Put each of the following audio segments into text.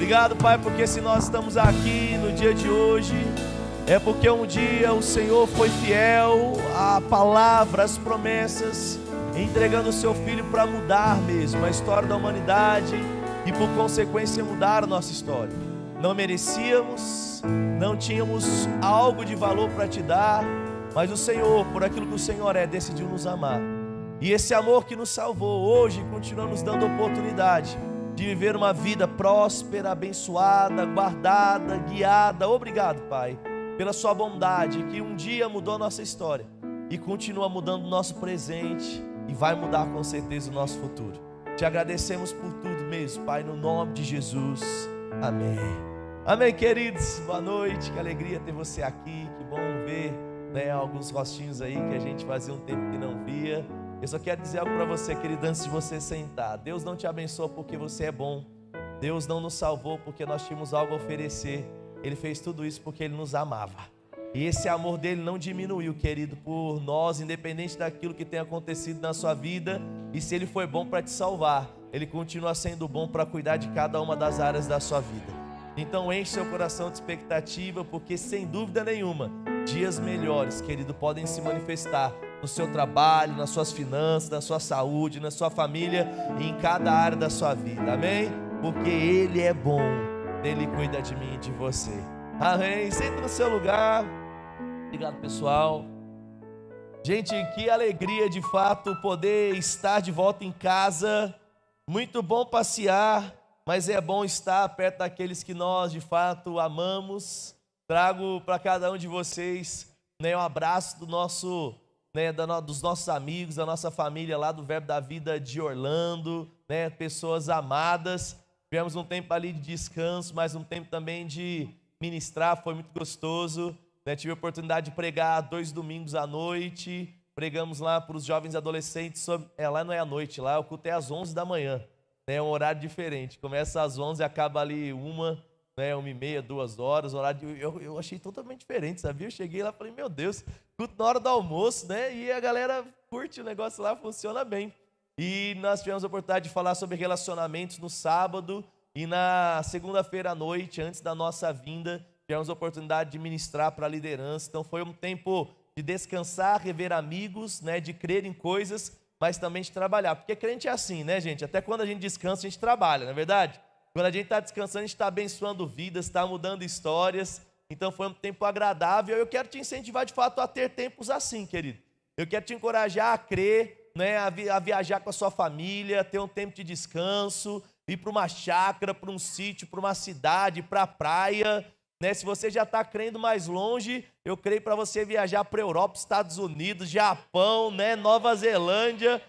Obrigado, Pai, porque se nós estamos aqui no dia de hoje, é porque um dia o Senhor foi fiel à palavra, às promessas, entregando o seu Filho para mudar mesmo a história da humanidade e por consequência mudar a nossa história. Não merecíamos, não tínhamos algo de valor para te dar, mas o Senhor, por aquilo que o Senhor é, decidiu nos amar. E esse amor que nos salvou hoje continua nos dando oportunidade de viver uma vida próspera, abençoada, guardada, guiada. Obrigado, Pai, pela sua bondade, que um dia mudou a nossa história e continua mudando o nosso presente e vai mudar com certeza o nosso futuro. Te agradecemos por tudo mesmo, Pai, no nome de Jesus. Amém. Amém, queridos. Boa noite, que alegria ter você aqui. Que bom ver, alguns rostinhos aí que a gente fazia um tempo que não via. Eu só quero dizer algo para você, querido, antes de você sentar. Deus não te abençoou porque você é bom. Deus não nos salvou porque nós tínhamos algo a oferecer. Ele fez tudo isso porque Ele nos amava. E esse amor dele não diminuiu, querido, por nós, independente daquilo que tenha acontecido na sua vida. E se Ele foi bom para te salvar, Ele continua sendo bom para cuidar de cada uma das áreas da sua vida. Então enche seu coração de expectativa, porque sem dúvida nenhuma, dias melhores, querido, podem se manifestar no seu trabalho, nas suas finanças, na sua saúde, na sua família e em cada área da sua vida, amém? Porque Ele é bom, Ele cuida de mim e de você, amém? Senta no seu lugar. Obrigado, pessoal. Gente, que alegria de fato poder estar de volta em casa. Muito bom passear, mas é bom estar perto daqueles que nós de fato amamos. Trago para cada um de vocês um abraço do nosso, dos nossos amigos, da nossa família lá do Verbo da Vida de Orlando, pessoas amadas. Tivemos um tempo ali de descanso, mas um tempo também de ministrar, foi muito gostoso. Tive a oportunidade de pregar 2 domingos à noite. Pregamos lá para os jovens e adolescentes sobre... lá não é à noite, lá o culto é às 11 da manhã. É um horário diferente, começa às 11 e acaba ali 1h30, 2 horas, horário eu achei totalmente diferente, sabia? Eu cheguei lá e falei, meu Deus, culto na hora do almoço, e a galera curte o negócio lá, funciona bem. E nós tivemos a oportunidade de falar sobre relacionamentos no sábado, e na segunda-feira à noite, antes da nossa vinda, tivemos a oportunidade de ministrar para a liderança. Então foi um tempo de descansar, rever amigos, de crer em coisas, mas também de trabalhar, porque crente é assim, gente? Até quando a gente descansa, a gente trabalha, não é verdade? Quando a gente está descansando, a gente está abençoando vidas, está mudando histórias. Então foi um tempo agradável. Eu quero te incentivar de fato a ter tempos assim, querido. Eu quero te encorajar a crer, a viajar com a sua família, ter um tempo de descanso, ir para uma chácara, para um sítio, para uma cidade, para a praia. Se você já está crendo mais longe, eu creio para você viajar para a Europa, Estados Unidos, Japão, Nova Zelândia.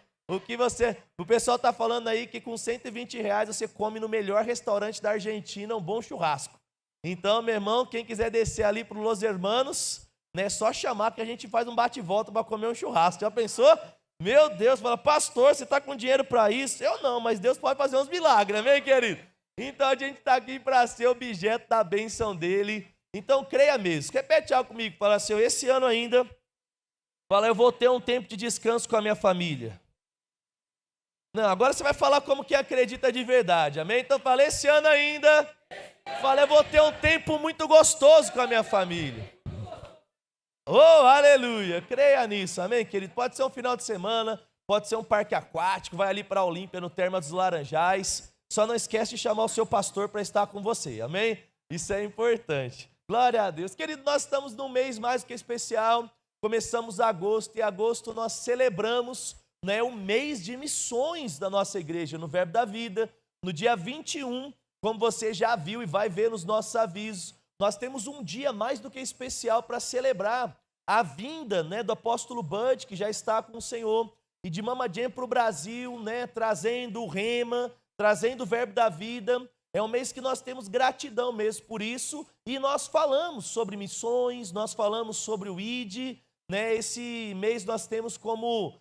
O pessoal está falando aí que com R$120 você come no melhor restaurante da Argentina um bom churrasco. Então, meu irmão, quem quiser descer ali para os Los Hermanos, é só chamar que a gente faz um bate-volta para comer um churrasco. Já pensou? Meu Deus, fala, pastor, você está com dinheiro para isso? Eu não, mas Deus pode fazer uns milagres, amém, querido? Então a gente está aqui para ser objeto da bênção dele. Então creia mesmo. Repete algo comigo. Fala assim, esse ano ainda, eu vou ter um tempo de descanso com a minha família. Não, agora você vai falar como que acredita de verdade, amém? Então fala, esse ano ainda, eu vou ter um tempo muito gostoso com a minha família. Oh, aleluia, creia nisso, amém, querido? Pode ser um final de semana, pode ser um parque aquático, vai ali para a Olímpia, no Termas dos Laranjais. Só não esquece de chamar o seu pastor para estar com você, amém? Isso é importante. Glória a Deus. Querido, nós estamos num mês mais do que especial. Começamos agosto, e em agosto nós celebramos o mês de missões da nossa igreja, no Verbo da Vida. No dia 21, como você já viu e vai ver nos nossos avisos, nós temos um dia mais do que especial para celebrar a vinda do apóstolo Bud, que já está com o Senhor, e de Mama Jam para o Brasil, trazendo o Rema, trazendo o Verbo da Vida. É um mês que nós temos gratidão mesmo por isso, e nós falamos sobre missões, nós falamos sobre o ID, Esse mês nós temos como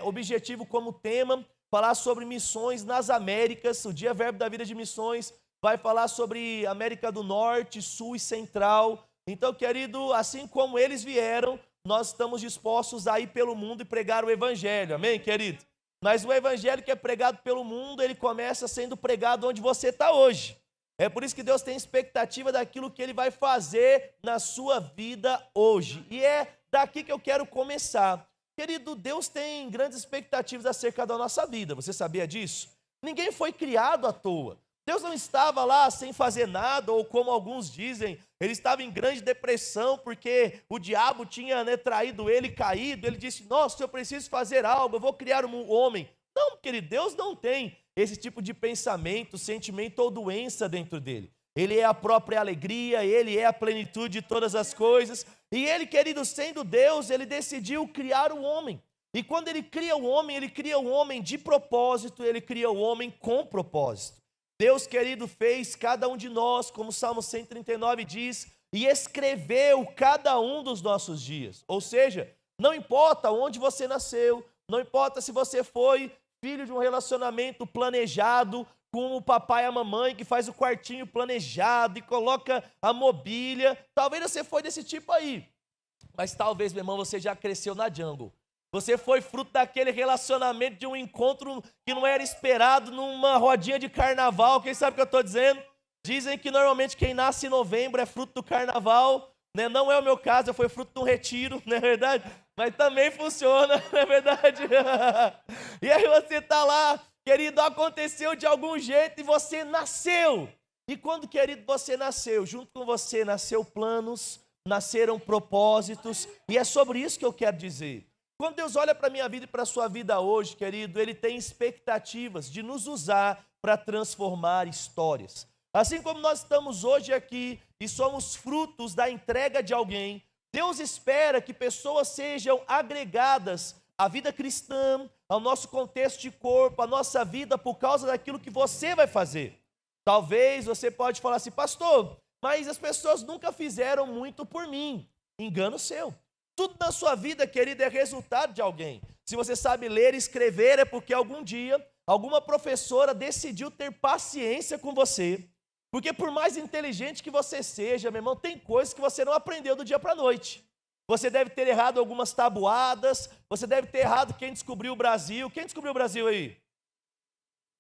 objetivo, como tema, falar sobre missões nas Américas. O Dia Verbo da Vida de Missões vai falar sobre América do Norte, Sul e Central. Então, querido, assim como eles vieram, nós estamos dispostos a ir pelo mundo e pregar o Evangelho, amém, querido? Mas o Evangelho que é pregado pelo mundo, ele começa sendo pregado onde você está hoje. É por isso que Deus tem expectativa daquilo que Ele vai fazer na sua vida hoje. E é daqui que eu quero começar. Querido, Deus tem grandes expectativas acerca da nossa vida. Você sabia disso? Ninguém foi criado à toa. Deus não estava lá sem fazer nada, ou como alguns dizem, Ele estava em grande depressão porque o diabo tinha traído ele, caído. Ele disse, nossa, eu preciso fazer algo, eu vou criar um homem. Não, querido, Deus não tem esse tipo de pensamento, sentimento ou doença dentro dele. Ele é a própria alegria, Ele é a plenitude de todas as coisas. E Ele, querido, sendo Deus, Ele decidiu criar o homem. E quando Ele cria o homem de propósito, Ele cria o homem com propósito. Deus, querido, fez cada um de nós, como o Salmo 139 diz, e escreveu cada um dos nossos dias. Ou seja, não importa onde você nasceu, não importa se você foi filho de um relacionamento planejado com o papai e a mamãe, que faz o quartinho planejado e coloca a mobília. Talvez você foi desse tipo aí, mas talvez, meu irmão, você já cresceu na jungle. Você foi fruto daquele relacionamento, de um encontro que não era esperado, numa rodinha de carnaval. Quem sabe o que eu estou dizendo? Dizem que normalmente quem nasce em novembro é fruto do carnaval, né? Não é o meu caso, eu fui fruto de um retiro, não é verdade? Mas também funciona, não é verdade? E aí você está lá, querido, aconteceu de algum jeito e você nasceu. E quando, querido, você nasceu, junto com você nasceu planos, nasceram propósitos, e é sobre isso que eu quero dizer. Quando Deus olha para a minha vida e para a sua vida hoje, querido, Ele tem expectativas de nos usar para transformar histórias. Assim como nós estamos hoje aqui e somos frutos da entrega de alguém, Deus espera que pessoas sejam agregadas à vida cristã, ao nosso contexto de corpo, à nossa vida, por causa daquilo que você vai fazer. Talvez você pode falar assim, pastor, mas as pessoas nunca fizeram muito por mim. Engano seu. Tudo na sua vida, querido, é resultado de alguém. Se você sabe ler e escrever, é porque algum dia, alguma professora decidiu ter paciência com você. Porque por mais inteligente que você seja, meu irmão, tem coisas que você não aprendeu do dia para a noite. Você deve ter errado algumas tabuadas, você deve ter errado quem descobriu o Brasil. Quem descobriu o Brasil aí?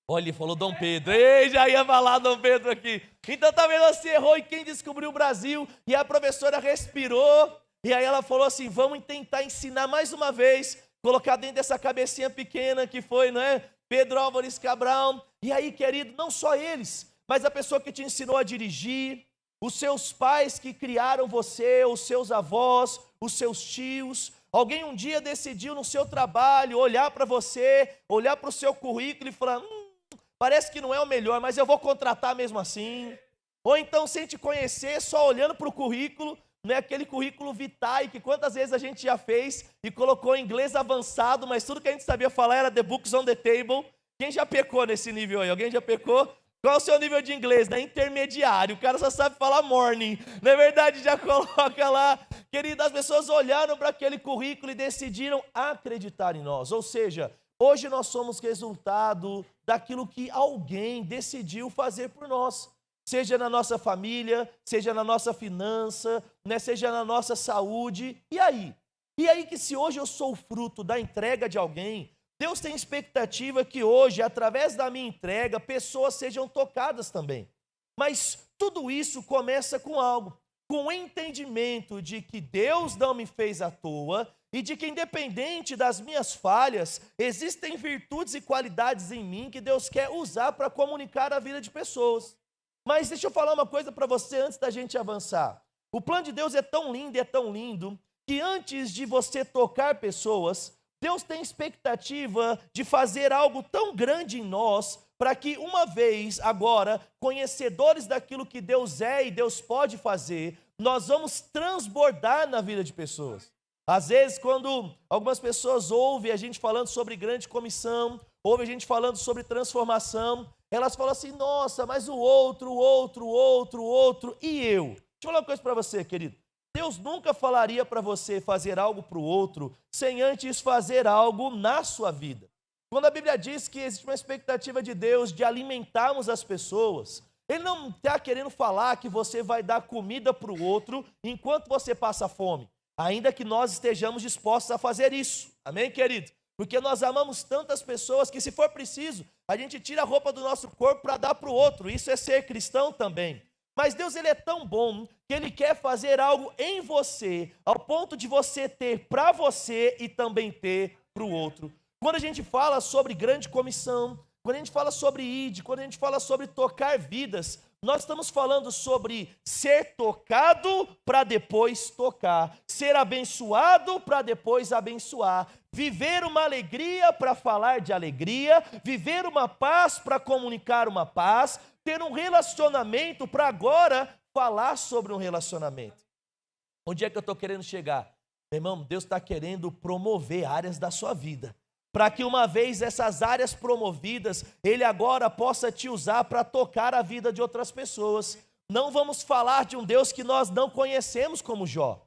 Olha, ele falou Dom Pedro. Ei, já ia falar Dom Pedro aqui. Então talvez você errou em quem descobriu o Brasil, e a professora respirou, e aí ela falou assim, vamos tentar ensinar mais uma vez, colocar dentro dessa cabecinha pequena que foi, não é? Pedro Álvares Cabral. E aí, querido, não só eles, mas a pessoa que te ensinou a dirigir, os seus pais que criaram você, os seus avós, os seus tios. Alguém um dia decidiu no seu trabalho olhar para você, olhar para o seu currículo e falar, parece que não é o melhor, mas eu vou contratar mesmo assim. Ou então, sem te conhecer, só olhando para o currículo, não é aquele currículo vitae que quantas vezes a gente já fez e colocou em inglês avançado, mas tudo que a gente sabia falar era the books on the table. Quem já pecou nesse nível aí? Alguém já pecou? Qual é o seu nível de inglês? Intermediário. O cara só sabe falar morning. Na verdade, já coloca lá. Querido, as pessoas olharam para aquele currículo e decidiram acreditar em nós. Ou seja, hoje nós somos resultado daquilo que alguém decidiu fazer por nós. Seja na nossa família, seja na nossa finança, né, seja na nossa saúde. E aí? E aí que se hoje eu sou fruto da entrega de alguém, Deus tem expectativa que hoje, através da minha entrega, pessoas sejam tocadas também. Mas tudo isso começa com algo, com o entendimento de que Deus não me fez à toa e de que, independente das minhas falhas, existem virtudes e qualidades em mim que Deus quer usar para comunicar a vida de pessoas. Mas deixa eu falar uma coisa para você antes da gente avançar. O plano de Deus é tão lindo, que antes de você tocar pessoas, Deus tem expectativa de fazer algo tão grande em nós, para que uma vez, agora, conhecedores daquilo que Deus é e Deus pode fazer, nós vamos transbordar na vida de pessoas. Às vezes, quando algumas pessoas ouvem a gente falando sobre grande comissão, ouvem a gente falando sobre transformação, elas falam assim, nossa, mas o outro, e eu? Deixa eu falar uma coisa para você, querido. Deus nunca falaria para você fazer algo para o outro, sem antes fazer algo na sua vida. Quando a Bíblia diz que existe uma expectativa de Deus de alimentarmos as pessoas, Ele não está querendo falar que você vai dar comida para o outro enquanto você passa fome, ainda que nós estejamos dispostos a fazer isso. Amém, querido? Porque nós amamos tantas pessoas que, se for preciso, a gente tira a roupa do nosso corpo para dar para o outro. Isso é ser cristão também. Mas Deus, ele é tão bom que ele quer fazer algo em você, ao ponto de você ter para você e também ter para o outro. Quando a gente fala sobre grande comissão, quando a gente fala sobre ID, quando a gente fala sobre tocar vidas, nós estamos falando sobre ser tocado para depois tocar, ser abençoado para depois abençoar, viver uma alegria para falar de alegria, viver uma paz para comunicar uma paz, ter um relacionamento para agora falar sobre um relacionamento. Onde é que eu estou querendo chegar? Meu irmão, Deus está querendo promover áreas da sua vida, para que uma vez essas áreas promovidas, Ele agora possa te usar para tocar a vida de outras pessoas. Não vamos falar de um Deus que nós não conhecemos como Jó.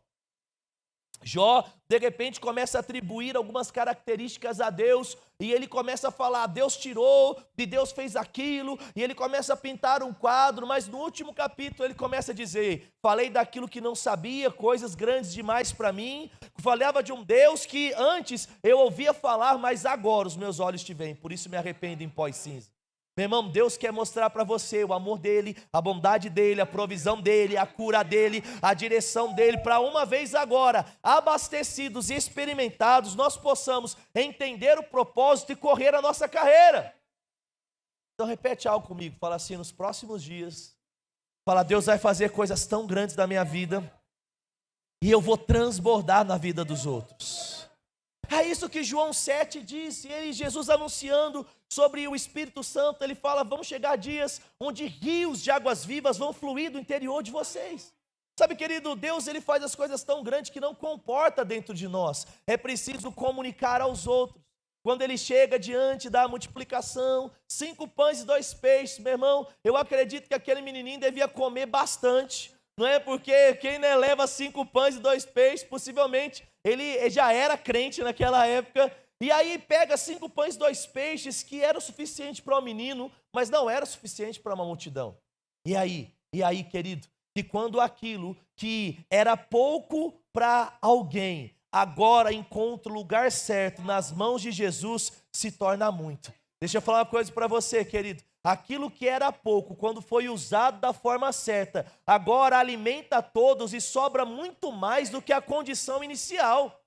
Jó, de repente, começa a atribuir algumas características a Deus, e ele começa a falar, Deus tirou, e Deus fez aquilo, e ele começa a pintar um quadro, mas no último capítulo ele começa a dizer, falei daquilo que não sabia, coisas grandes demais para mim, falava de um Deus que antes eu ouvia falar, mas agora os meus olhos te veem, por isso me arrependo em pó e cinza. Meu irmão, Deus quer mostrar para você o amor dele, a bondade dele, a provisão dele, a cura dele, a direção dele, para uma vez agora, abastecidos e experimentados, nós possamos entender o propósito e correr a nossa carreira. Então repete algo comigo, fala assim, nos próximos dias, fala, Deus vai fazer coisas tão grandes na minha vida, e eu vou transbordar na vida dos outros. É isso que João 7 disse, Jesus anunciando sobre o Espírito Santo, ele fala, vão chegar dias onde rios de águas vivas vão fluir do interior de vocês. Sabe, querido, Deus, ele faz as coisas tão grandes que não comporta dentro de nós. É preciso comunicar aos outros. Quando ele chega diante da multiplicação, 5 pães e 2 peixes, meu irmão, eu acredito que aquele menininho devia comer bastante. Não é porque quem leva 5 pães e 2 peixes, possivelmente ele já era crente naquela época, e aí pega 5 pães e 2 peixes, que era o suficiente para um menino, mas não era o suficiente para uma multidão. E aí, querido, que quando aquilo que era pouco para alguém, agora encontra o lugar certo nas mãos de Jesus, se torna muito. Deixa eu falar uma coisa para você, querido. Aquilo que era pouco, quando foi usado da forma certa, agora alimenta todos e sobra muito mais do que a condição inicial.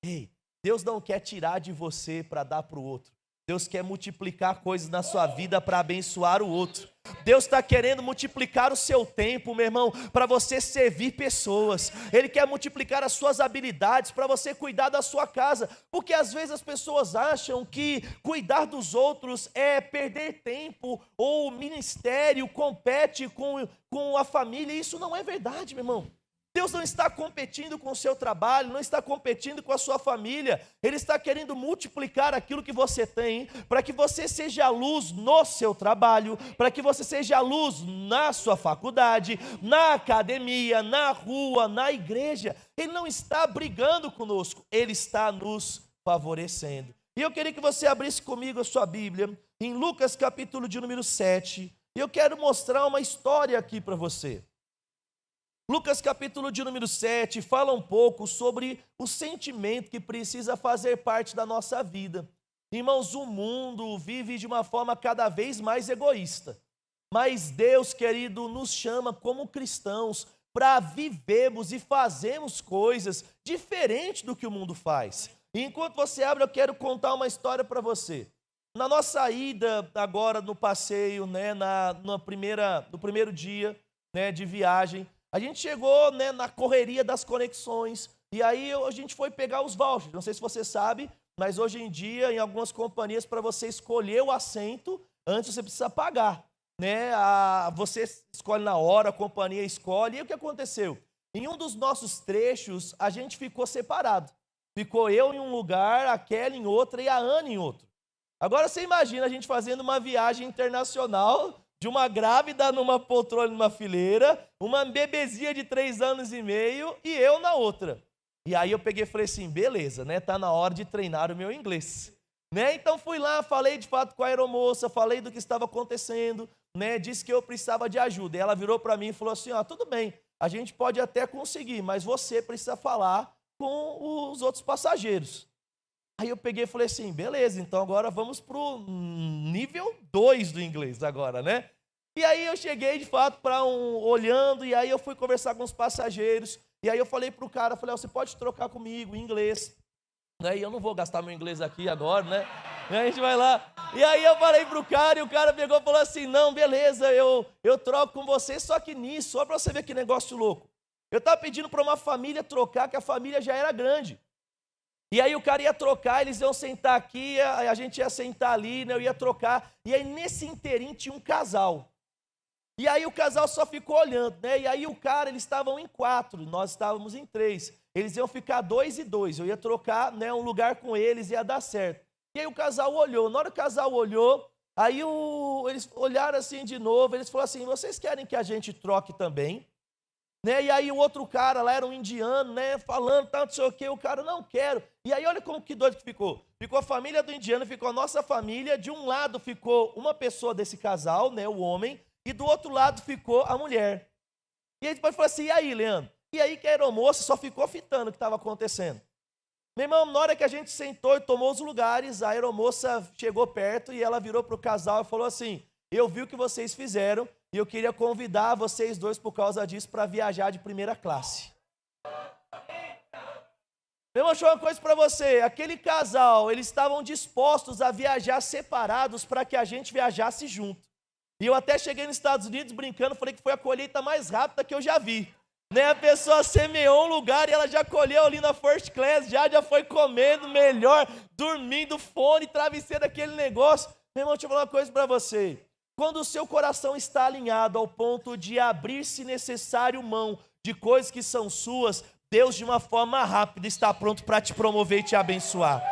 Ei, Deus não quer tirar de você para dar para o outro. Deus quer multiplicar coisas na sua vida para abençoar o outro. Deus está querendo multiplicar o seu tempo, meu irmão, para você servir pessoas. Ele quer multiplicar as suas habilidades para você cuidar da sua casa. Porque às vezes as pessoas acham que cuidar dos outros é perder tempo, ou o ministério compete com a família. Isso não é verdade, meu irmão. Deus não está competindo com o seu trabalho, não está competindo com a sua família. Ele está querendo multiplicar aquilo que você tem, para que você seja luz no seu trabalho, para que você seja luz na sua faculdade, na academia, na rua, na igreja. Ele não está brigando conosco, Ele está nos favorecendo. E eu queria que você abrisse comigo a sua Bíblia, em Lucas capítulo de número 7, e eu quero mostrar uma história aqui para você. Lucas capítulo de número 7 fala um pouco sobre o sentimento que precisa fazer parte da nossa vida. Irmãos, o mundo vive de uma forma cada vez mais egoísta. Mas Deus, querido, nos chama como cristãos para vivermos e fazermos coisas diferentes do que o mundo faz. E enquanto você abre, eu quero contar uma história para você. Na nossa ida agora no passeio, no primeiro dia de viagem, a gente chegou na correria das conexões, e aí a gente foi pegar os vouchers. Não sei se você sabe, mas hoje em dia, em algumas companhias, para você escolher o assento, antes você precisa pagar. Você escolhe na hora, a companhia escolhe. E o que aconteceu? Em um dos nossos trechos, a gente ficou separado. Ficou eu em um lugar, a Kelly em outra e a Ana em outro. Agora você imagina a gente fazendo uma viagem internacional, de uma grávida numa poltrona, numa fileira, uma bebezinha de 3 anos e meio e eu na outra. E aí eu peguei e falei assim, beleza, tá na hora de treinar o meu inglês. Então fui lá, falei de fato com a aeromoça, falei do que estava acontecendo, disse que eu precisava de ajuda. E ela virou para mim e falou assim, tudo bem, a gente pode até conseguir, mas você precisa falar com os outros passageiros. Aí eu peguei e falei assim, beleza, então agora vamos para o nível 2 do inglês agora, né? E aí eu cheguei de fato olhando, e aí eu fui conversar com os passageiros, e aí eu falei para o cara, falei, você pode trocar comigo em inglês, né? E eu não vou gastar meu inglês aqui agora, né? E a gente vai lá. E aí eu falei pro cara, e o cara pegou e falou assim, não, beleza, eu troco com você, só que nisso, só para você ver que negócio louco. Eu estava pedindo para uma família trocar, que a família já era grande. E aí o cara ia trocar, eles iam sentar aqui, a gente ia sentar ali, né? Eu ia trocar. E aí nesse inteirinho tinha um casal. E aí o casal só ficou olhando, né? E aí o cara, eles estavam em 4, nós estávamos em 3. Eles iam ficar 2 e 2. Eu ia trocar, né, um lugar com eles, ia dar certo. E aí o casal olhou. Na hora que o casal olhou, aí eles olharam assim de novo, eles falaram assim, vocês querem que a gente troque também? Né? E aí o outro cara lá era um indiano, né, falando, não sei o que, o cara, não quero. E aí olha como que doido que ficou. Ficou a família do indiano, ficou a nossa família, de um lado ficou uma pessoa desse casal, né, o homem, e do outro lado ficou a mulher. E aí depois falou assim, e aí, Leandro? E aí que a aeromoça só ficou fitando o que estava acontecendo. Meu irmão, na hora que a gente sentou e tomou os lugares, a aeromoça chegou perto e ela virou para o casal e falou assim, eu vi o que vocês fizeram, e eu queria convidar vocês dois, por causa disso, para viajar de primeira classe. Meu irmão, deixa eu falar uma coisa para você. Aquele casal, eles estavam dispostos a viajar separados para que a gente viajasse junto. E eu até cheguei nos Estados Unidos brincando, falei que foi a colheita mais rápida que eu já vi. Né? A pessoa semeou um lugar e ela já colheu ali na first class, já foi comendo melhor, dormindo, fone, travesseiro, aquele negócio. Meu irmão, deixa eu falar uma coisa para você. Quando o seu coração está alinhado ao ponto de abrir, se necessário, mão de coisas que são suas, Deus, de uma forma rápida, está pronto para te promover e te abençoar.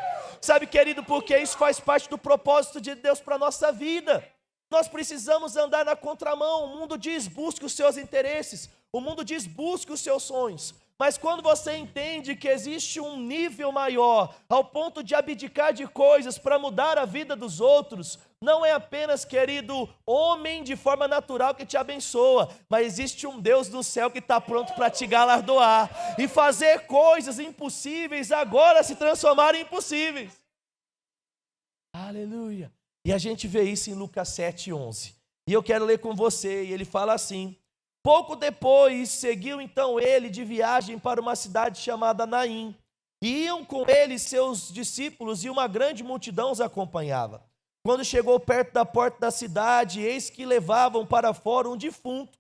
Sabe, querido, porque isso faz parte do propósito de Deus para a nossa vida. Nós precisamos andar na contramão. O mundo diz, busque os seus interesses. O mundo diz, busque os seus sonhos. Mas quando você entende que existe um nível maior, ao ponto de abdicar de coisas para mudar a vida dos outros, não é apenas, querido, homem de forma natural que te abençoa, mas existe um Deus do céu que está pronto para te galardoar e fazer coisas impossíveis agora se transformarem em impossíveis. Aleluia! E a gente vê isso em Lucas 7:11. E eu quero ler com você, e ele fala assim, pouco depois, seguiu então ele de viagem para uma cidade chamada Naim. E iam com ele seus discípulos, e uma grande multidão os acompanhava. Quando chegou perto da porta da cidade, eis que levavam para fora um defunto,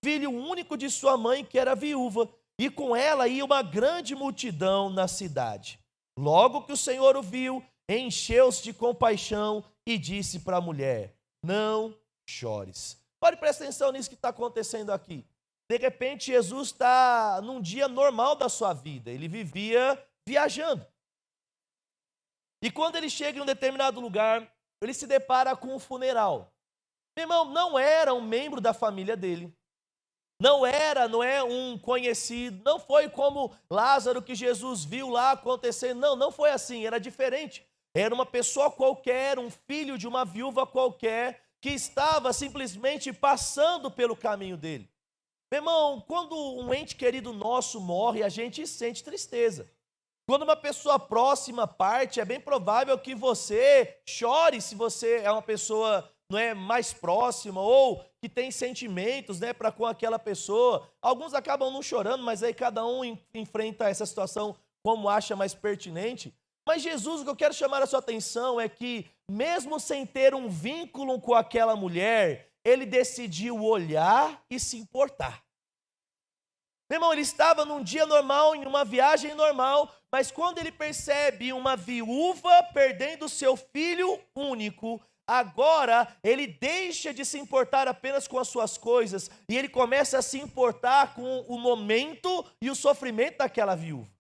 filho único de sua mãe, que era viúva, e com ela ia uma grande multidão na cidade. Logo que o Senhor o viu, encheu-se de compaixão e disse para a mulher, não chores. Pare, presta atenção nisso que está acontecendo aqui. De repente, Jesus está num dia normal da sua vida. Ele vivia viajando. E quando ele chega em um determinado lugar, ele se depara com um funeral. Meu irmão, não era um membro da família dele. Não é um conhecido. Não foi como Lázaro que Jesus viu lá acontecendo. Não foi assim, era diferente. Era uma pessoa qualquer, um filho de uma viúva qualquer, que estava simplesmente passando pelo caminho dele. Meu irmão, quando um ente querido nosso morre, a gente sente tristeza. Quando uma pessoa próxima parte, é bem provável que você chore se você é uma pessoa, não é, mais próxima ou que tem sentimentos, né, para com aquela pessoa. Alguns acabam não chorando, mas aí cada um enfrenta essa situação como acha mais pertinente. Mas Jesus, o que eu quero chamar a sua atenção é que, mesmo sem ter um vínculo com aquela mulher, ele decidiu olhar e se importar. Meu irmão, ele estava num dia normal, em uma viagem normal, mas quando ele percebe uma viúva perdendo seu filho único, agora ele deixa de se importar apenas com as suas coisas e ele começa a se importar com o momento e o sofrimento daquela viúva.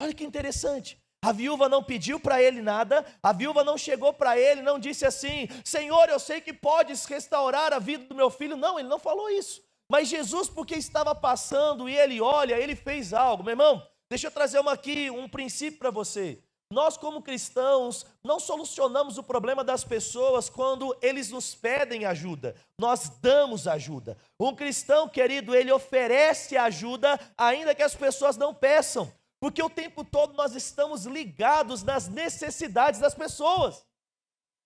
Olha que interessante. A viúva não pediu para ele nada, a viúva não chegou para ele, não disse assim, Senhor, eu sei que podes restaurar a vida do meu filho. Não, ele não falou isso. Mas Jesus, porque estava passando e ele olha, ele fez algo. Meu irmão, deixa eu trazer um princípio para você. Nós, como cristãos, não solucionamos o problema das pessoas quando eles nos pedem ajuda. Nós damos ajuda. Um cristão, querido, ele oferece ajuda, ainda que as pessoas não peçam. Porque o tempo todo nós estamos ligados nas necessidades das pessoas.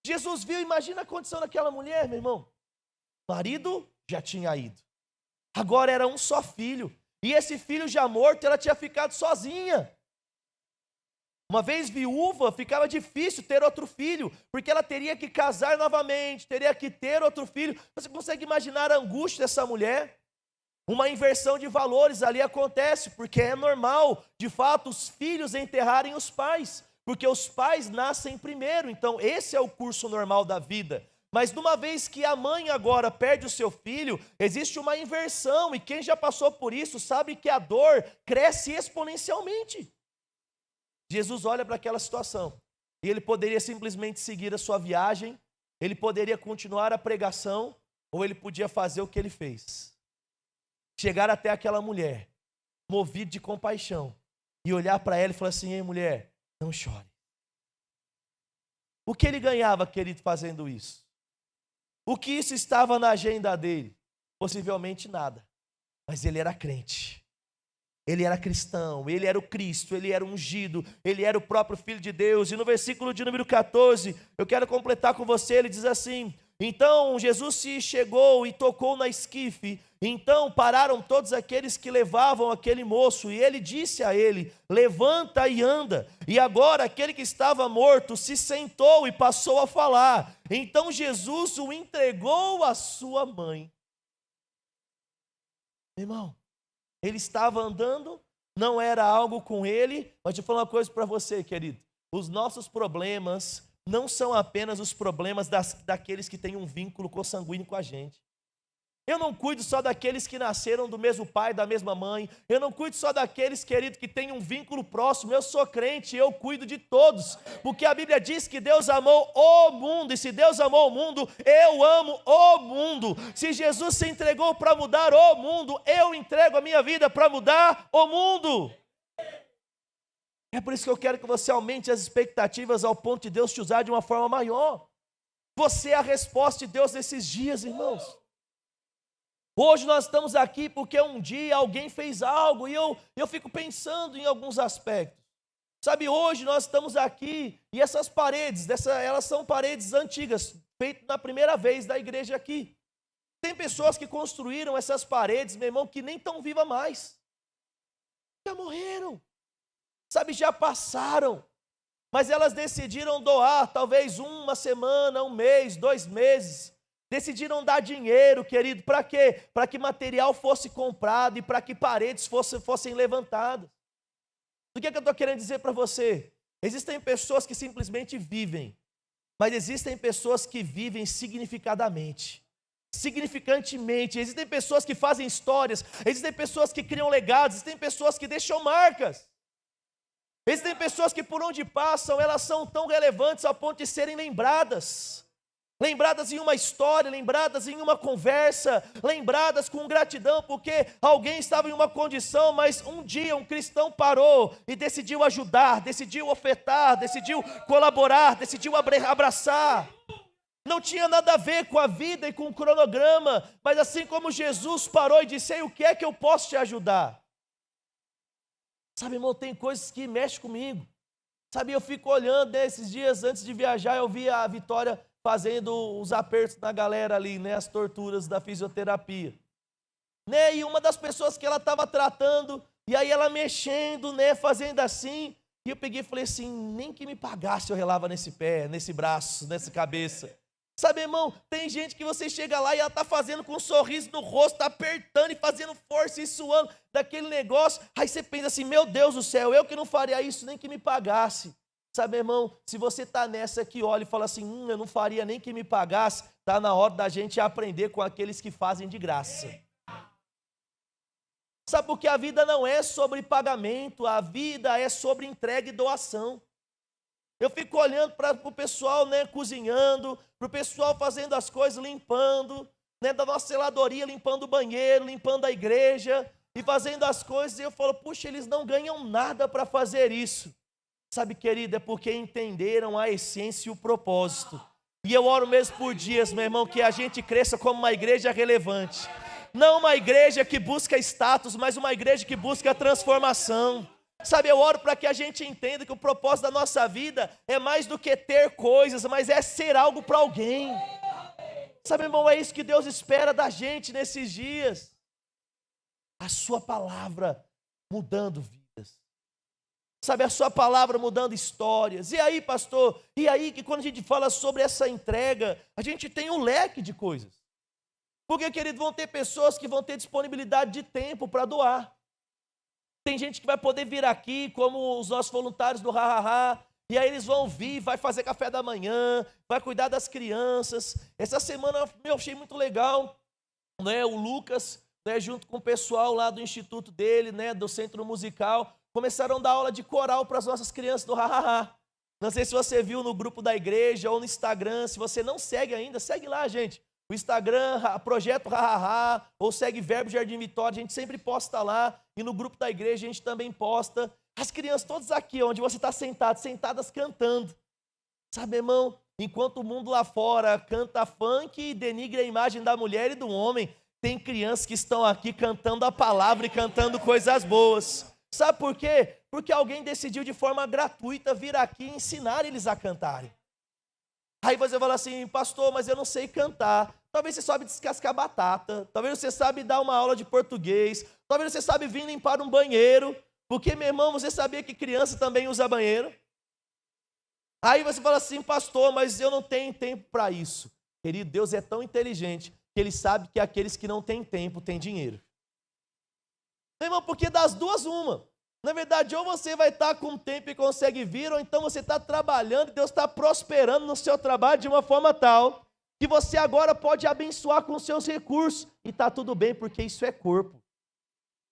Jesus viu, imagina a condição daquela mulher, meu irmão. O marido já tinha ido. Agora era um só filho. E esse filho já morto, ela tinha ficado sozinha. Uma vez viúva, ficava difícil ter outro filho, porque ela teria que casar novamente, teria que ter outro filho. Você consegue imaginar a angústia dessa mulher? Uma inversão de valores ali acontece, porque é normal, de fato, os filhos enterrarem os pais, porque os pais nascem primeiro, então esse é o curso normal da vida. Mas de uma vez que a mãe agora perde o seu filho, existe uma inversão, e quem já passou por isso sabe que a dor cresce exponencialmente. Jesus olha para aquela situação, e ele poderia simplesmente seguir a sua viagem, ele poderia continuar a pregação, ou ele podia fazer o que ele fez. Chegar até aquela mulher, movido de compaixão, e olhar para ela e falar assim: ei, mulher, não chore. O que ele ganhava, querido, fazendo isso? O que isso estava na agenda dele? Possivelmente nada. Mas ele era crente. Ele era cristão, ele era o Cristo, ele era ungido, ele era o próprio Filho de Deus. E no versículo de número 14, eu quero completar com você, ele diz assim: então Jesus se chegou e tocou na esquife, então pararam todos aqueles que levavam aquele moço, e ele disse a ele: levanta e anda. E agora aquele que estava morto se sentou e passou a falar. Então Jesus o entregou à sua mãe. Irmão, ele estava andando, não era algo com ele, mas deixa eu falar uma coisa para você, querido. Os nossos problemas não são apenas os problemas daqueles que têm um vínculo consanguíneo com a gente. Eu não cuido só daqueles que nasceram do mesmo pai, da mesma mãe. Eu não cuido só daqueles, querido, que têm um vínculo próximo. Eu sou crente, eu cuido de todos. Porque a Bíblia diz que Deus amou o mundo. E se Deus amou o mundo, eu amo o mundo. Se Jesus se entregou para mudar o mundo, eu entrego a minha vida para mudar o mundo. É por isso que eu quero que você aumente as expectativas ao ponto de Deus te usar de uma forma maior. Você é a resposta de Deus nesses dias, irmãos. Hoje nós estamos aqui porque um dia alguém fez algo e eu fico pensando em alguns aspectos. Sabe, hoje nós estamos aqui e essas paredes, elas são paredes antigas, feitas na primeira vez da igreja aqui. Tem pessoas que construíram essas paredes, meu irmão, que nem estão vivas mais. Já morreram. Sabe, já passaram. Mas elas decidiram doar, talvez uma semana, um mês, 2 meses. Decidiram dar dinheiro, querido, para quê? Para que material fosse comprado e para que paredes fossem levantadas. O que é que eu estou querendo dizer para você? Existem pessoas que simplesmente vivem, mas existem pessoas que vivem significantemente. Existem pessoas que fazem histórias, existem pessoas que criam legados, existem pessoas que deixam marcas. Existem pessoas que por onde passam, elas são tão relevantes ao ponto de serem lembradas. Lembradas em uma história, lembradas em uma conversa, lembradas com gratidão, porque alguém estava em uma condição, mas um dia um cristão parou e decidiu ajudar, decidiu ofertar, decidiu colaborar, decidiu abraçar. Não tinha nada a ver com a vida e com o cronograma, mas assim como Jesus parou e disse: ei, o que é que eu posso te ajudar? Sabe, irmão, tem coisas que mexem comigo. Sabe, eu fico olhando, né, esses dias antes de viajar, eu vi a Vitória fazendo os apertos na galera ali, né, as torturas da fisioterapia. Né, e uma das pessoas que ela estava tratando, e aí ela mexendo, né, fazendo assim, e eu peguei e falei assim: nem que me pagasse eu relava nesse pé, nesse braço, nessa cabeça. Sabe, irmão, tem gente que você chega lá e ela está fazendo com um sorriso no rosto, está apertando e fazendo força e suando daquele negócio. Aí você pensa assim: meu Deus do céu, eu que não faria isso nem que me pagasse. Sabe, irmão, se você está nessa que olha e fala assim: eu não faria nem que me pagasse, está na hora da gente aprender com aqueles que fazem de graça. Sabe, porque a vida não é sobre pagamento, a vida é sobre entrega e doação. Eu fico olhando para o pessoal, né, cozinhando, para o pessoal fazendo as coisas, limpando, né, da nossa zeladoria, limpando o banheiro, limpando a igreja e fazendo as coisas, e eu falo: puxa, eles não ganham nada para fazer isso. Sabe, querido, é porque entenderam a essência e o propósito. E eu oro mesmo por dias, meu irmão, que a gente cresça como uma igreja relevante. Não uma igreja que busca status, mas uma igreja que busca transformação. Sabe, eu oro para que a gente entenda que o propósito da nossa vida é mais do que ter coisas, mas é ser algo para alguém. Sabe, irmão, é isso que Deus espera da gente nesses dias. A sua palavra mudando vidas. Sabe, a sua palavra mudando histórias. E aí, pastor, e aí que quando a gente fala sobre essa entrega, a gente tem um leque de coisas. Porque, querido, vão ter pessoas que vão ter disponibilidade de tempo para doar. Tem gente que vai poder vir aqui, como os nossos voluntários do Ha. E aí eles vão vir, vai fazer café da manhã, vai cuidar das crianças. Essa semana eu achei muito legal, né? O Lucas, né, junto com o pessoal lá do instituto dele, né, do centro musical, começaram a dar aula de coral para as nossas crianças do Ha. Não sei se você viu no grupo da igreja ou no Instagram. Se você não segue ainda, segue lá, gente. O Instagram, Projeto Ha, ou segue Verbo Jardim Vitória, a gente sempre posta lá. E no grupo da igreja a gente também posta. As crianças todas aqui, onde você está sentado, sentadas cantando. Sabe, irmão, enquanto o mundo lá fora canta funk e denigre a imagem da mulher e do homem, tem crianças que estão aqui cantando a palavra e cantando coisas boas. Sabe por quê? Porque alguém decidiu de forma gratuita vir aqui e ensinar eles a cantarem. Aí você fala assim, pastor, mas eu não sei cantar. Talvez você sabe descascar batata, talvez você sabe dar uma aula de português, talvez você sabe vir limpar um banheiro, porque, meu irmão, você sabia que criança também usa banheiro? Aí você fala assim, pastor, mas eu não tenho tempo para isso. Querido, Deus é tão inteligente que Ele sabe que aqueles que não têm tempo têm dinheiro. Meu irmão, porque das duas uma. Na verdade, ou você vai estar com tempo e consegue vir, ou então você está trabalhando e Deus está prosperando no seu trabalho de uma forma tal que você agora pode abençoar com os seus recursos. E está tudo bem, porque isso é corpo.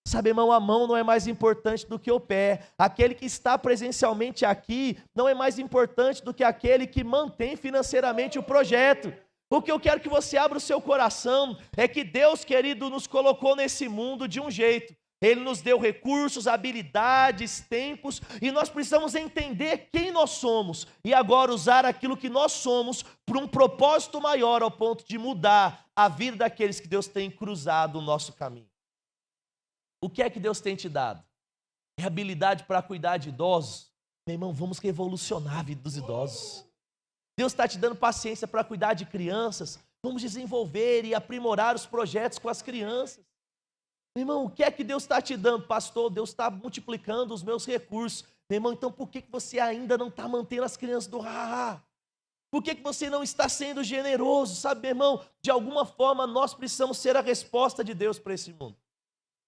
Sabe, irmão, a mão não é mais importante do que o pé. Aquele que está presencialmente aqui não é mais importante do que aquele que mantém financeiramente o projeto. O que eu quero que você abra o seu coração é que Deus, querido, nos colocou nesse mundo de um jeito. Ele nos deu recursos, habilidades, tempos, e nós precisamos entender quem nós somos e agora usar aquilo que nós somos para um propósito maior, ao ponto de mudar a vida daqueles que Deus tem cruzado o nosso caminho. O que é que Deus tem te dado? É habilidade para cuidar de idosos? Meu irmão, vamos revolucionar a vida dos idosos. Deus está te dando paciência para cuidar de crianças? Vamos desenvolver e aprimorar os projetos com as crianças. Meu irmão, o que é que Deus está te dando? Pastor, Deus está multiplicando os meus recursos. Meu irmão, então por que você ainda não está mantendo as crianças do Ha? Por que você não está sendo generoso? Sabe, meu irmão, de alguma forma nós precisamos ser a resposta de Deus para esse mundo.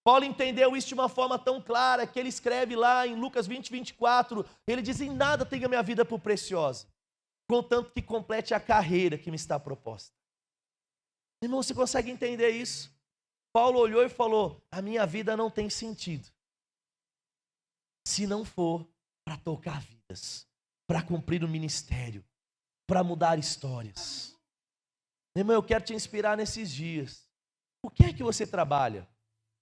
Paulo entendeu isso de uma forma tão clara que ele escreve lá em Lucas 20, 24, ele diz, em nada tenho a minha vida por preciosa, contanto que complete a carreira que me está proposta. Meu irmão, você consegue entender isso? Paulo olhou e falou, a minha vida não tem sentido se não for para tocar vidas, para cumprir o ministério, para mudar histórias. Meu irmão, eu quero te inspirar nesses dias. O que é que você trabalha?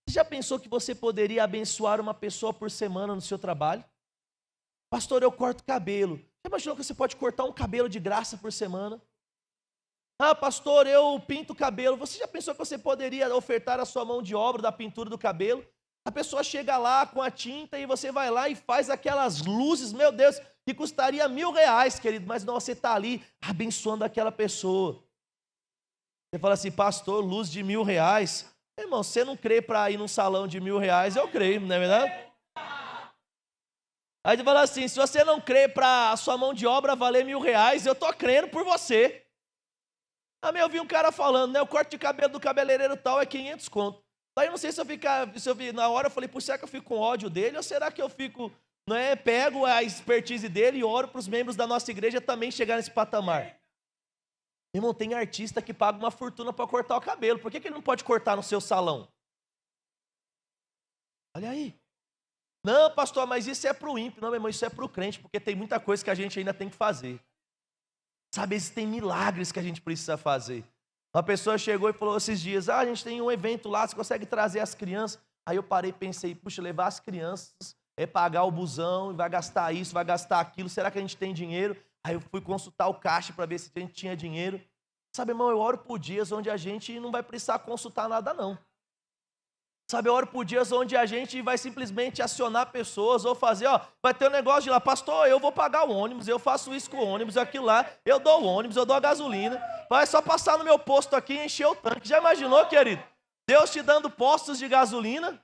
Você já pensou que você poderia abençoar uma pessoa por semana no seu trabalho? Pastor, eu corto cabelo. Já imaginou que você pode cortar um cabelo de graça por semana? Ah, pastor, eu pinto o cabelo. Você já pensou que você poderia ofertar a sua mão de obra da pintura do cabelo? A pessoa chega lá com a tinta e você vai lá e faz aquelas luzes, meu Deus, que custaria R$1.000, querido, mas não, você está ali abençoando aquela pessoa. Você fala assim, pastor, luz de R$1.000. Irmão, você não crê para ir num salão de R$1.000, eu creio, não é verdade? Aí você fala assim, se você não crê para a sua mão de obra valer R$1.000, eu estou crendo por você. Eu vi um cara falando, né, o corte de cabelo do cabeleireiro tal é 500 conto. Aí eu não sei se eu vi na hora, eu falei, será que eu fico com ódio dele ou será que eu fico, né, pego a expertise dele e oro para os membros da nossa igreja também chegar nesse patamar. Irmão, tem artista que paga uma fortuna para cortar o cabelo. Por que ele não pode cortar no seu salão? Olha aí. Não, pastor, mas isso é para o ímpio. Não, meu irmão, isso é para o crente, porque tem muita coisa que a gente ainda tem que fazer. Sabe, existem milagres que a gente precisa fazer. Uma pessoa chegou e falou esses dias, a gente tem um evento lá, você consegue trazer as crianças? Aí eu parei e pensei, puxa, levar as crianças é pagar o busão, vai gastar isso, vai gastar aquilo, será que a gente tem dinheiro? Aí eu fui consultar o caixa para ver se a gente tinha dinheiro. Sabe, irmão, eu oro por dias onde a gente não vai precisar consultar nada, não. Sabe, eu oro por dias onde a gente vai simplesmente acionar pessoas ou fazer, vai ter um negócio de lá, pastor, eu vou pagar o ônibus, eu faço isso com o ônibus, aquilo lá, eu dou o ônibus, eu dou a gasolina, vai só passar no meu posto aqui e encher o tanque. Já imaginou, querido? Deus te dando postos de gasolina?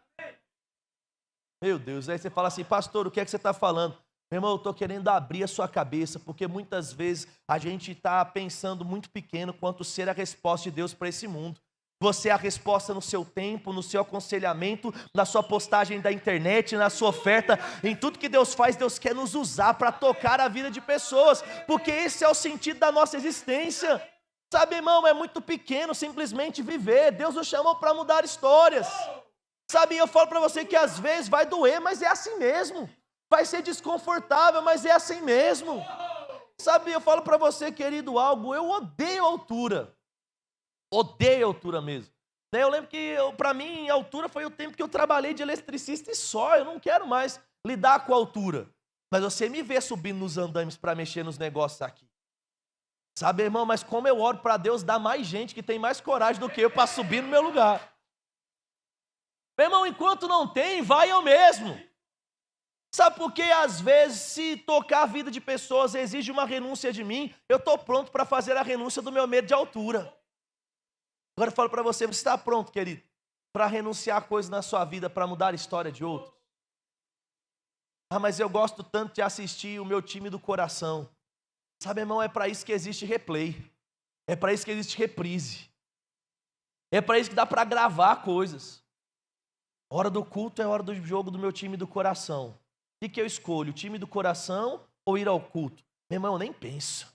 Meu Deus, aí você fala assim, pastor, o que é que você está falando? Meu irmão, eu estou querendo abrir a sua cabeça, porque muitas vezes a gente está pensando muito pequeno quanto ser a resposta de Deus para esse mundo. Você é a resposta no seu tempo, no seu aconselhamento, na sua postagem da internet, na sua oferta, em tudo que Deus faz, Deus quer nos usar para tocar a vida de pessoas, porque esse é o sentido da nossa existência. Sabe, irmão, é muito pequeno simplesmente viver. Deus nos chamou para mudar histórias. Sabe, eu falo para você que às vezes vai doer, mas é assim mesmo. Vai ser desconfortável, mas é assim mesmo. Sabe, eu falo para você, querido, eu odeio altura. Odeio altura mesmo. Eu lembro que, para mim, a altura foi o tempo que eu trabalhei de eletricista e só. Eu não quero mais lidar com a altura. Mas você me vê subindo nos andames para mexer nos negócios aqui. Sabe, irmão, mas como eu oro para Deus dar mais gente que tem mais coragem do que eu para subir no meu lugar. Meu irmão, enquanto não tem, vai eu mesmo. Sabe por quê? Às vezes, se tocar a vida de pessoas exige uma renúncia de mim, eu estou pronto para fazer a renúncia do meu medo de altura. Agora eu falo para você, você está pronto, querido, para renunciar a coisas na sua vida, para mudar a história de outros? Mas eu gosto tanto de assistir o meu time do coração. Sabe, irmão, é para isso que existe replay. É para isso que existe reprise. É para isso que dá para gravar coisas. Hora do culto é hora do jogo do meu time do coração. O que eu escolho? O time do coração ou ir ao culto? Meu irmão, eu nem penso.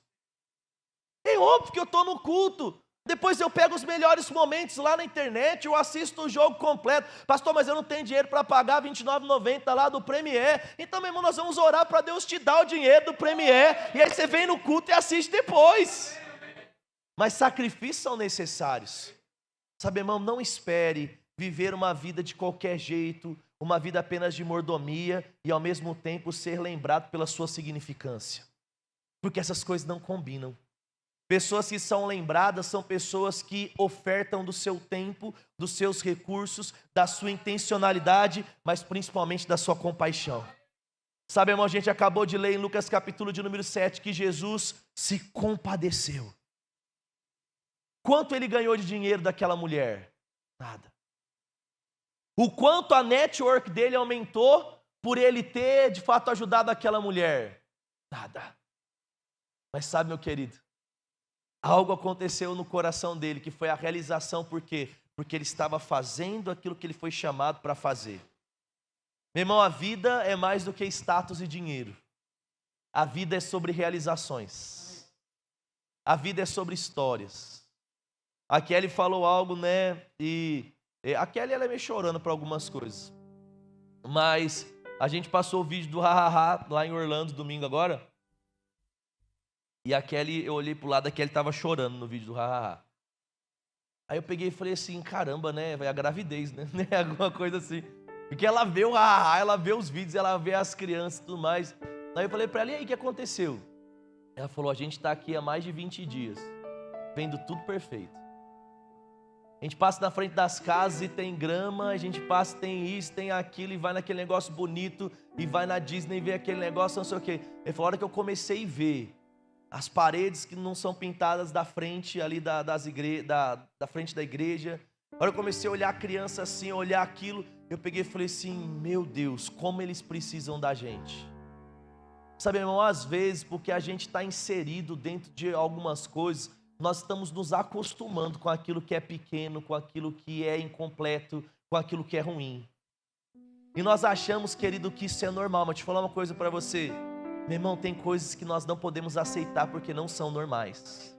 É óbvio que eu estou no culto. Depois eu pego os melhores momentos lá na internet, eu assisto o jogo completo. Pastor, mas eu não tenho dinheiro para pagar R$29,90 lá do Premier. Então, meu irmão, nós vamos orar para Deus te dar o dinheiro do Premier. E aí você vem no culto e assiste depois. Mas sacrifícios são necessários. Sabe, irmão, não espere viver uma vida de qualquer jeito, uma vida apenas de mordomia e ao mesmo tempo ser lembrado pela sua significância. Porque essas coisas não combinam. Pessoas que são lembradas são pessoas que ofertam do seu tempo, dos seus recursos, da sua intencionalidade, mas principalmente da sua compaixão. Sabe, irmão, a gente acabou de ler em Lucas capítulo de número 7 que Jesus se compadeceu. Quanto ele ganhou de dinheiro daquela mulher? Nada. O quanto a network dele aumentou por ele ter de fato ajudado aquela mulher? Nada. Mas sabe, meu querido, algo aconteceu no coração dele, que foi a realização. Por quê? Porque ele estava fazendo aquilo que ele foi chamado para fazer. Meu irmão, a vida é mais do que status e dinheiro. A vida é sobre realizações. A vida é sobre histórias. A Kelly falou algo, né? E a Kelly, ela é meio chorando para algumas coisas. Mas a gente passou o vídeo do Hahaha lá em Orlando, domingo agora. E a Kelly, eu olhei pro lado, a Kelly estava chorando no vídeo do Hahaha. Aí eu peguei e falei assim, caramba, né? Vai a gravidez, né? Alguma coisa assim. Porque ela vê o Hahaha, ela vê os vídeos, ela vê as crianças e tudo mais. Aí eu falei para ela, e aí, o que aconteceu? Ela falou, a gente está aqui há mais de 20 dias, vendo tudo perfeito. A gente passa na frente das casas e tem grama, a gente passa e tem isso, tem aquilo, e vai naquele negócio bonito, e vai na Disney e vê aquele negócio, não sei o quê. Ele falou, a hora que eu comecei a ver as paredes que não são pintadas da frente ali da frente da igreja. Agora eu comecei a olhar a criança assim, olhar aquilo. Eu peguei e falei assim, meu Deus, como eles precisam da gente. Sabe, irmão, às vezes, porque a gente está inserido dentro de algumas coisas, nós estamos nos acostumando com aquilo que é pequeno, com aquilo que é incompleto, com aquilo que é ruim. E nós achamos, querido, que isso é normal. Mas deixa eu falar uma coisa para você. Meu irmão, tem coisas que nós não podemos aceitar porque não são normais.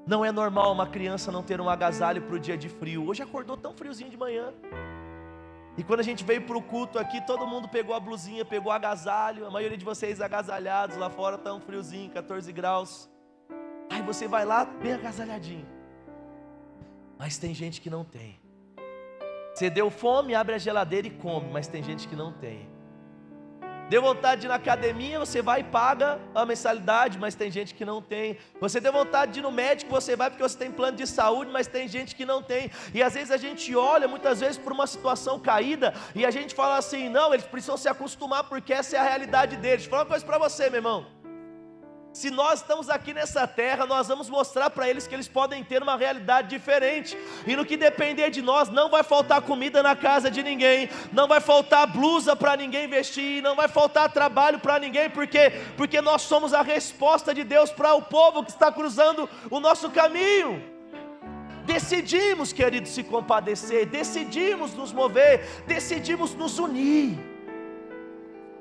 Não é normal uma criança não ter um agasalho para o dia de frio. Hoje acordou tão friozinho de manhã. E quando a gente veio para o culto aqui, todo mundo pegou a blusinha, pegou o agasalho. A maioria de vocês agasalhados, lá fora está um friozinho, 14 graus. Aí você vai lá bem agasalhadinho. Mas tem gente que não tem. Você deu fome, abre a geladeira e come. Mas tem gente que não tem. Deu vontade de ir na academia, você vai e paga a mensalidade, mas tem gente que não tem. Você deu vontade de ir no médico, você vai porque você tem plano de saúde, mas tem gente que não tem. E às vezes a gente olha, muitas vezes, por uma situação caída, e a gente fala assim, não, eles precisam se acostumar porque essa é a realidade deles. Deixa eu falar uma coisa para você, meu irmão. Se nós estamos aqui nessa terra, nós vamos mostrar para eles que eles podem ter uma realidade diferente. E no que depender de nós, não vai faltar comida na casa de ninguém, não vai faltar blusa para ninguém vestir, não vai faltar trabalho para ninguém, porque nós somos a resposta de Deus para o povo que está cruzando o nosso caminho. Decidimos, querido, se compadecer, decidimos nos mover, decidimos nos unir.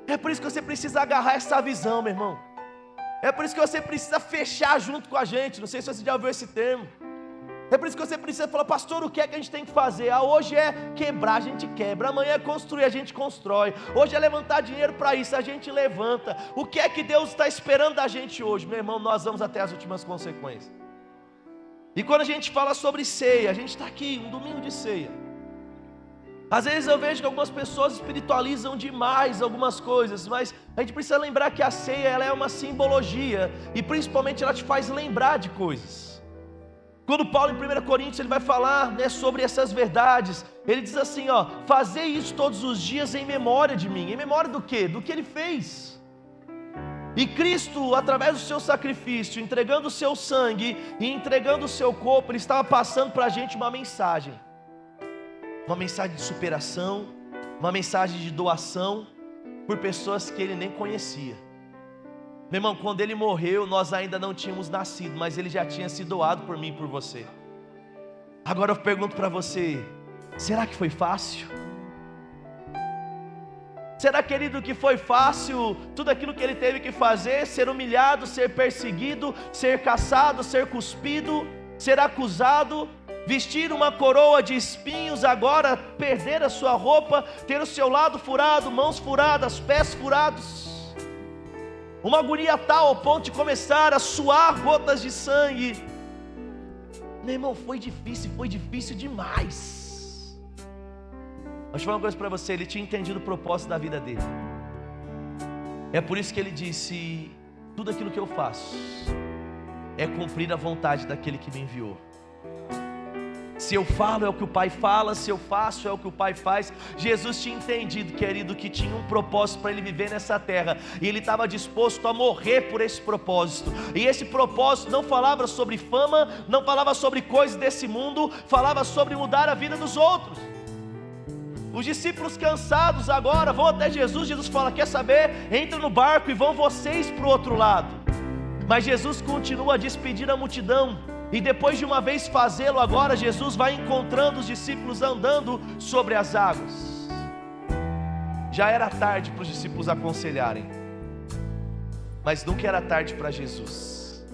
É por isso que você precisa agarrar essa visão, meu irmão. É por isso que você precisa fechar junto com a gente. Não sei se você já ouviu esse termo. É por isso que você precisa falar, pastor, o que é que a gente tem que fazer? Hoje é quebrar, a gente quebra. Amanhã é construir, a gente constrói. Hoje é levantar dinheiro para isso, a gente levanta. O que é que Deus está esperando da gente hoje? Meu irmão, nós vamos até as últimas consequências. E quando a gente fala sobre ceia, a gente está aqui, um domingo de ceia. Às vezes eu vejo que algumas pessoas espiritualizam demais algumas coisas, mas a gente precisa lembrar que a ceia, ela é uma simbologia, e principalmente ela te faz lembrar de coisas. Quando Paulo em 1 Coríntios ele vai falar, sobre essas verdades, ele diz assim, fazei isso todos os dias em memória de mim. Em memória do quê? Do que ele fez. E Cristo, através do seu sacrifício, entregando o seu sangue e entregando o seu corpo, ele estava passando para a gente uma mensagem de superação, uma mensagem de doação por pessoas que ele nem conhecia. Meu irmão, quando ele morreu, nós ainda não tínhamos nascido, mas ele já tinha se doado por mim e por você. Agora eu pergunto para você, será que foi fácil? Será, querido, que foi fácil tudo aquilo que ele teve que fazer? Ser humilhado, ser perseguido, ser caçado, ser cuspido, ser acusado, vestir uma coroa de espinhos, agora perder a sua roupa, ter o seu lado furado, mãos furadas, pés furados, uma agonia tal ao ponto de começar a suar gotas de sangue. Meu irmão, foi difícil demais. Mas falar uma coisa para você, ele tinha entendido o propósito da vida dele. É por isso que ele disse, tudo aquilo que eu faço é cumprir a vontade daquele que me enviou. Se eu falo é o que o Pai fala, se eu faço é o que o Pai faz. Jesus tinha entendido, querido, que tinha um propósito para ele viver nessa terra, e ele estava disposto a morrer por esse propósito. E esse propósito não falava sobre fama, não falava sobre coisas desse mundo, falava sobre mudar a vida dos outros. Os discípulos cansados agora vão até Jesus. Jesus fala, quer saber? Entra no barco e vão vocês para o outro lado. Mas Jesus continua a despedir a multidão. E depois de uma vez fazê-lo, agora Jesus vai encontrando os discípulos andando sobre as águas. Já era tarde para os discípulos aconselharem, mas nunca era tarde para Jesus.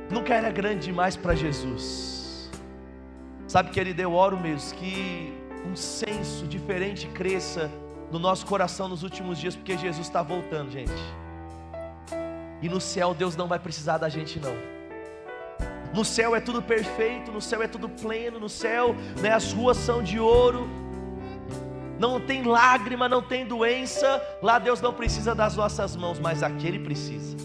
Nunca era grande demais para Jesus. Sabe, querido, eu oro mesmo que um senso diferente cresça no nosso coração nos últimos dias, porque Jesus está voltando, gente. E no céu Deus não vai precisar da gente, não. No céu é tudo perfeito, no céu é tudo pleno, no céu, as ruas são de ouro, não tem lágrima, não tem doença. Lá Deus não precisa das nossas mãos, mas aquele precisa.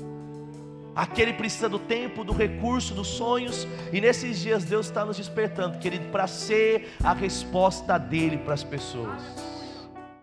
Aquele precisa do tempo, do recurso, dos sonhos. E nesses dias Deus está nos despertando, querido, para ser a resposta dele para as pessoas.